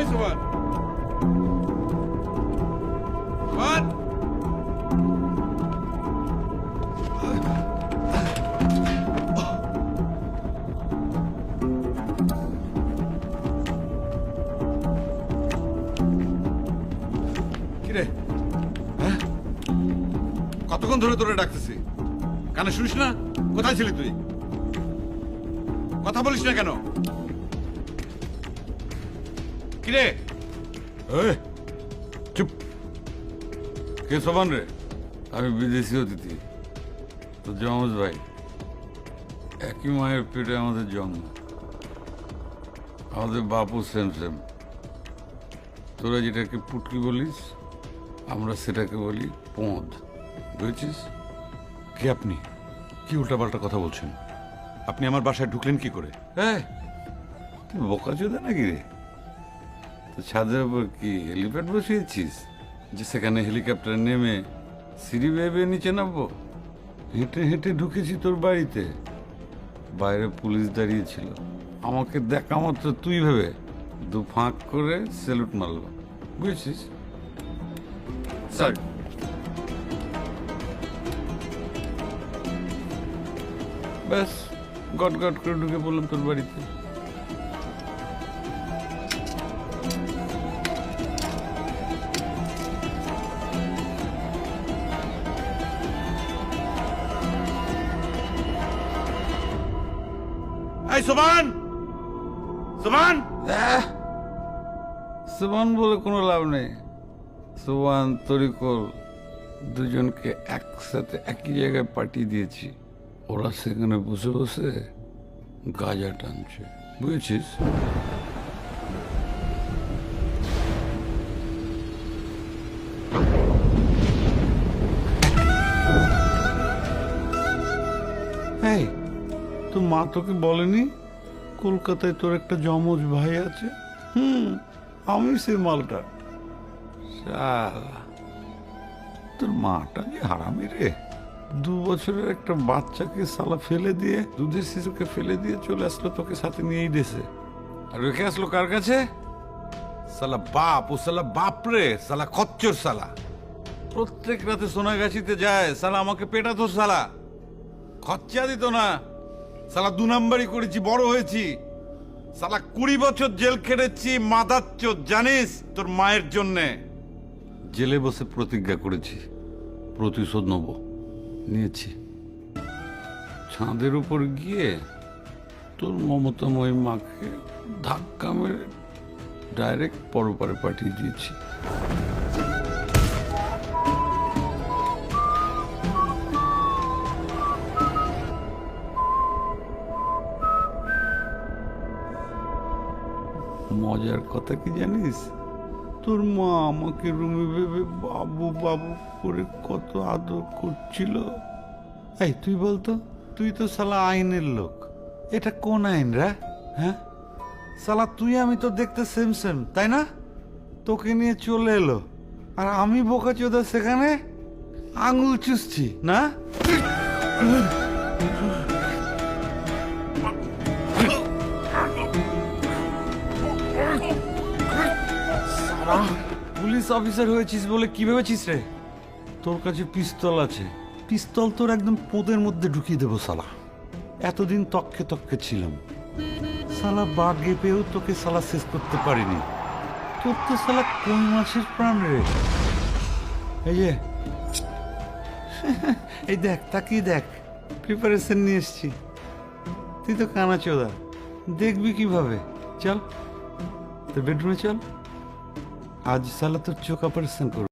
সোমান সোমান কিরে হ্যাঁ কতক্ষণ ধরে তোরে ডাকতেছি কানে শুনিস না কোথায় ছিলি তুই কথা বলিস না কেন কিরে চুপ কে সোমান রে আমি বিদেশি অতিথি তো জমজ ভাই একই মায়ের পেটে আমাদের জন্ম আমাদের বাপু সেম সেম তোরা যেটাকে পুটকি বলিস আমরা সেটাকে বলি পোঁদ বুঝেছিস কে আপনি কি উল্টাপাল্টা কথা বলছেন আপনি আমার বাসায় ঢুকলেন কি করে হ্যাঁ তুই বোকা চোদা নাকি রে তো ছাদের উপর কি হেলিপ্যাড বসিয়েছিস যে সেখানে হেলিকপ্টার নেমে সিঁড়ি বেয়ে বেয়ে নিচে নামবো হেঁটে হেঁটে ঢুকেছি তোর বাড়িতে বাইরে পুলিশ দাঁড়িয়েছিল আমাকে দেখা মাত্র তুই ভেবে দু ফাঁক করে স্যালুট মারলো বুঝেছিস স্যার ব্যাস গট গট করে ঢুকে পড়লাম তোর বাড়িতে এই সোমান সোমান সুবান বলে কোনো লাভ নেই সুবান তরিকল দুজনকে একসাথে একই জায়গায় পাঠিয়ে দিয়েছি ওরা সেখানে বসে বসে গাঁজা টানছে বুঝেছিস এই তোর মা তোকে বলেনি কলকাতায় তোর একটা জমজ ভাই আছে আমি সে মালটা শালা তোর মাটা যে হারামি রে 2 বছরের একটা বাচ্চাকে সালা ফেলে দিয়ে দুধের শিশুকে ফেলে দিয়ে চলে আসলো তোকে সাথে নিয়েই দেশে আর রেখে আসলো কার কাছে সালা বাপ ও সালা বাপ রে সালা খচ্চর সালা প্রত্যেক রাতে সোনাগাছিতে যায় সালা আমাকে পেটাতো সালা খরচা দিত না সালা 2 নাম্বারই করেছি বড় হয়েছি সালা 20 বছর জেল খেটেছি মাদাচ্চোদ জানিস তোর মায়ের জন্যে জেলে বসে প্রতিজ্ঞা করেছি প্রতিশোধ নেব নিয়েছি ছাদের উপর গিয়ে তোর মমতাময়ী মাকে ধাক্কা মেরে ডাইরেক্ট পরপারে পাঠিয়ে দিয়েছি মজার কথা কি জানিস তোর মা আমাকে রুমে ভেবে বাবু বাবু করে কত আদর করছিল এই তুই বলতো তুই তো সালা আইনের লোক এটা কোন আইন রা হ্যাঁ সালা তুই আমি তো দেখতে সেম সেম তাই না তোকে নিয়ে চলে এলো আর আমি বোকাচোদা সেখানে আঙুল চুষছি না পুলিশ অফিসার হয়েছিস বলে কি ভেবেছিস রে তোর কাছে পিস্তল আছে পিস্তল তোর একদম পোদের মধ্যে ঢুকিয়ে দেবো সালা এতদিন তককে তককে ছিলাম সালা বাগে পেয়েও তোকে সালা শেষ করতে পারিনি তোর তো সালা কোন মাছের প্রাণ রে এই যে এই দেখ তাকিয়ে দেখ প্রিপারেশন নিয়ে এসছি তুই তো কানা চোদা দেখবি কিভাবে চল তোর বেডরুমে চল আজ সালা তোর চোখ অপারেশন করবো